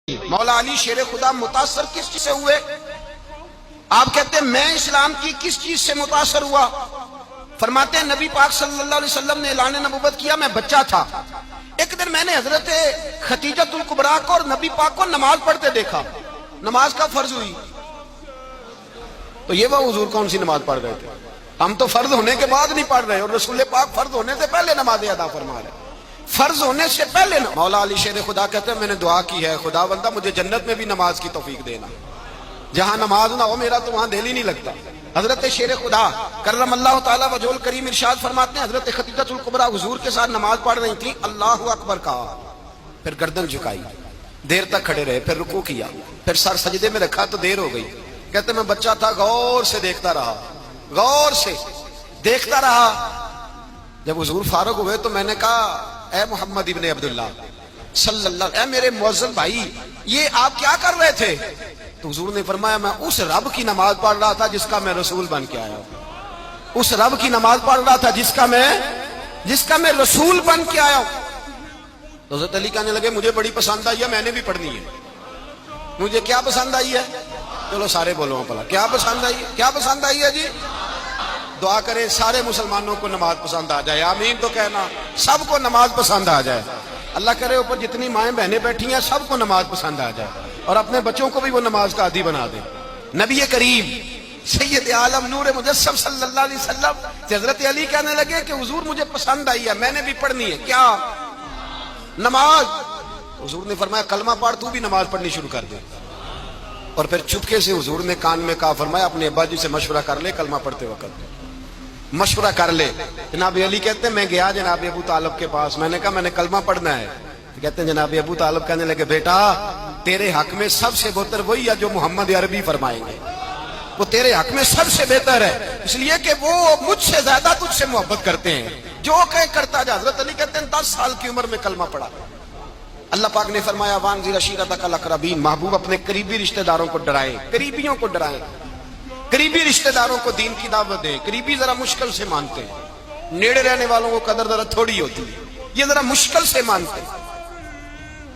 مولا علی شیر خدا متاثر کس چیز سے ہوئے؟ آپ کہتے ہیں میں اسلام کی کس چیز سے متاثر ہوا؟ فرماتے ہیں نبی پاک صلی اللہ علیہ وسلم نے اعلان نبوت کیا، میں بچہ تھا، ایک دن میں نے حضرت خدیجۃ الکبریٰ کو اور نبی پاک کو نماز پڑھتے دیکھا، نماز کا فرض ہوئی تو یہ وہ حضور کون سی نماز پڑھ رہے تھے؟ ہم تو فرض ہونے کے بعد نہیں پڑھ رہے، اور رسول پاک فرض ہونے سے پہلے نماز ادا فرما رہے، فرض ہونے سے پہلے مولا علی شیر خدا کہتے ہیں میں نے دعا کی ہے خدا بندہ مجھے جنت میں بھی نماز کی توفیق دینا، جہاں نماز نہ ہو میرا تو وہاں دل ہی نہیں لگتا۔ حضرت شیر خدا کرم اللہ تعالیٰ وجہ الکریم ارشاد فرماتے ہیں حضرت خدیجۃ الکبریٰ حضور کے ساتھ نماز پڑھ رہی تھی، اللہ اکبر کہا، پھر گردن جھکائی، دیر تک کھڑے رہے، پھر رکوع کیا، پھر سر سجدے میں رکھا تو دیر ہو گئی۔ کہتے میں بچہ تھا، غور سے دیکھتا رہا، غور سے دیکھتا رہا، جب حضور فارغ ہوئے تو میں نے کہا اے محمد ابن عبداللہ صلی اللہ علیہ، اے میرے معزز بھائی یہ آپ کیا کر رہے تھے؟ تو حضور نے فرمایا میں اس رب کی نماز پڑھ رہا تھا جس کا میں رسول بن کے آیا ہوں، اس رب کی نماز پڑھ رہا تھا جس کا میں رسول بن کے آیا ہوں۔ تو حضرت علی کہنے لگے مجھے بڑی پسند آئی ہے، میں نے بھی پڑھنی ہے۔ مجھے کیا پسند آئی ہے؟ چلو سارے بولو پلا کیا پسند آئی ہے؟ کیا پسند آئی ہے جی؟ دعا کریں سارے مسلمانوں کو نماز پسند آ جائے، آمین تو کہنا، سب کو نماز پسند آ جائے۔ اللہ کرے اوپر جتنی مائیں بہنیں بیٹھی ہیں سب کو نماز پسند آ جائے، اور اپنے بچوں کو بھی وہ نماز کا عادی بنا دیں۔ نبی کریم سید عالم نور مجسم صلی اللہ علیہ وسلم حضرت علی کہنے لگے کہ حضور مجھے پسند آئی ہے، میں نے بھی پڑھنی ہے، کیا؟ نماز۔ حضور نے فرمایا کلمہ پڑھ، تو بھی نماز پڑھنی شروع کر دے۔ اور پھر چپکے سے حضور نے کان میں کہا، فرمایا اپنے ابا جی سے مشورہ کر لے کلمہ پڑھتے وقت، مشورہ کر لے۔ جناب علی کہتے ہیں میں گیا جناب ابو طالب کے پاس، میں نے کہا میں نے کلمہ پڑھنا ہے۔ کہتے ہیں جناب ابو طالب کہنے لگے بیٹا تیرے حق میں سب سے بہتر وہی ہے جو محمد عربی فرمائیں گے، وہ تیرے حق میں سب سے بہتر ہے، اس لیے کہ وہ مجھ سے زیادہ تجھ سے محبت کرتے ہیں، جو کہیں کرتا جا۔ حضرت علی کہتے ہیں 10 سال کی عمر میں کلمہ پڑھا۔ اللہ پاک نے فرمایا وانذر عشیرتک الاقربین، محبوب اپنے قریبی رشتہ داروں کو ڈرائیں، قریبیوں کو ڈرائیں، قریبی رشتہ داروں کو دین کی دعوت دیں۔ قریبی ذرا مشکل سے مانتے ہیں، نیڑے رہنے والوں کو قدر ذرا تھوڑی ہوتی ہے، یہ ذرا مشکل سے مانتے ہیں۔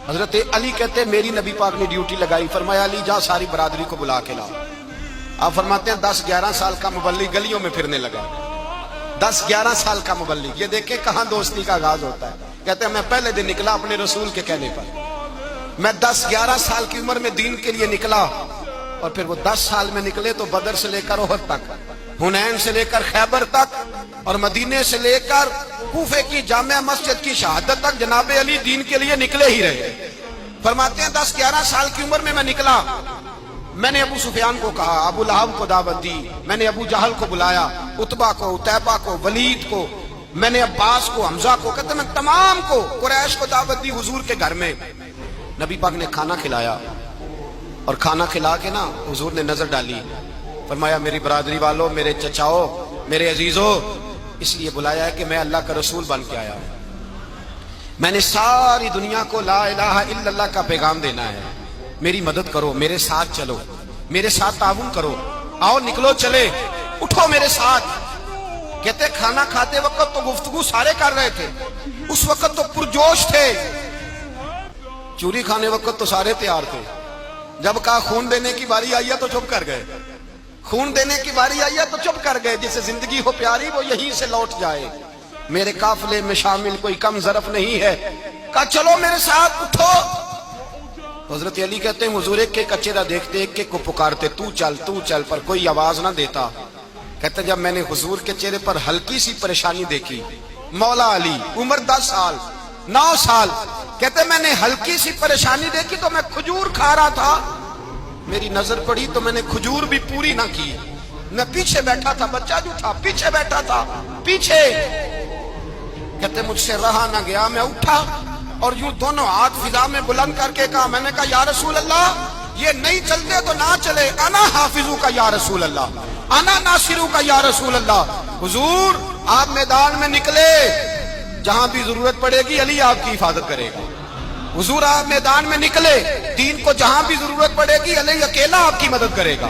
حضرت علی کہتے ہیں میری نبی پاک نے ڈیوٹی لگائی، فرمایا علی جا ساری برادری کو بلا کے لاؤ۔ آپ فرماتے ہیں 10-11 سال کا مبلغ گلیوں میں پھرنے لگا، 10-11 سال کا مبلغ، یہ دیکھیں کہاں دوستی کا آغاز ہوتا ہے۔ کہتے ہیں میں پہلے دن نکلا اپنے رسول کے کہنے پر، میں 10-11 سال کی عمر میں دین کے لیے نکلا، اور پھر وہ 10 سال میں نکلے تو بدر سے لے کر احد تک، حنین سے لے کر خیبر تک، اور مدینے سے لے کر کوفے کی جامع مسجد کی شہادت تک جناب علی دین کے لیے نکلے ہی رہے۔ فرماتے ہیں 10-11 سال کی عمر میں نکلا، میں نے ابو سفیان کو کہا، ابو لہب کو دعوت دی، میں نے ابو جہل کو بلایا، عتبہ کو، عتیبہ کو، ولید کو، میں نے عباس کو، حمزہ کو، کہتے میں تمام کو، قریش کو دعوت دی حضور کے گھر میں۔ نبی پاک نے کھانا کھلایا، اور کھانا کھلا کے نا حضور نے نظر ڈالی، فرمایا میری برادری والوں، میرے چچاؤ، میرے عزیزوں، اس لیے بلایا ہے کہ میں اللہ کا رسول بن کے آیا ہوں، میں نے ساری دنیا کو لا الہ الا اللہ کا پیغام دینا ہے، میری مدد کرو، میرے ساتھ چلو، میرے ساتھ تعاون کرو، آؤ نکلو چلے، اٹھو میرے ساتھ۔ کہتے کھانا کھاتے وقت تو گفتگو سارے کر رہے تھے، اس وقت تو پرجوش تھے، چوری کھانے وقت تو سارے تیار تھے، جب کہا خون دینے کی باری آئی ہے تو چپ کر گئے، خون دینے کی باری آئی ہے تو چپ کر گئے، جسے زندگی ہو پیاری وہ یہیں سے لوٹ جائے، میرے قافلے میں شامل کوئی کم ظرف نہیں ہے، کہا چلو میرے ساتھ اٹھو۔ حضرت علی کہتے ہیں حضور ایک ایک چہرہ دیکھتے، ایک ایک کو پکارتے، تو چل، پر کوئی آواز نہ دیتا۔ کہتے جب میں نے حضور کے چہرے پر ہلکی سی پریشانی دیکھی، مولا علی عمر 10 سال 9 سال، کہتے میں نے ہلکی سی پریشانی دیکھی تو میں کھجور کھا رہا تھا، میری نظر پڑی تو میں نے کھجور بھی پوری نہ کی، میں پیچھے بیٹھا تھا، بچہ جو تھا پیچھے بیٹھا تھا، پیچھے۔ کہتے مجھ سے رہا نہ گیا، میں اٹھا اور یوں دونوں ہاتھ فضا میں بلند کر کے کہا، میں نے کہا یا رسول اللہ یہ نہیں چلتے تو نہ چلے، انا حافظو کا یا رسول اللہ، انا ناصرو کا یا رسول اللہ۔ حضور آپ میدان میں نکلے، جہاں بھی ضرورت پڑے گی علی آپ کی حفاظت کرے گا۔ حضور آپ میدان میں نکلے، دین کو جہاں بھی ضرورت پڑے گی علی اکیلا آپ کی مدد کرے گا۔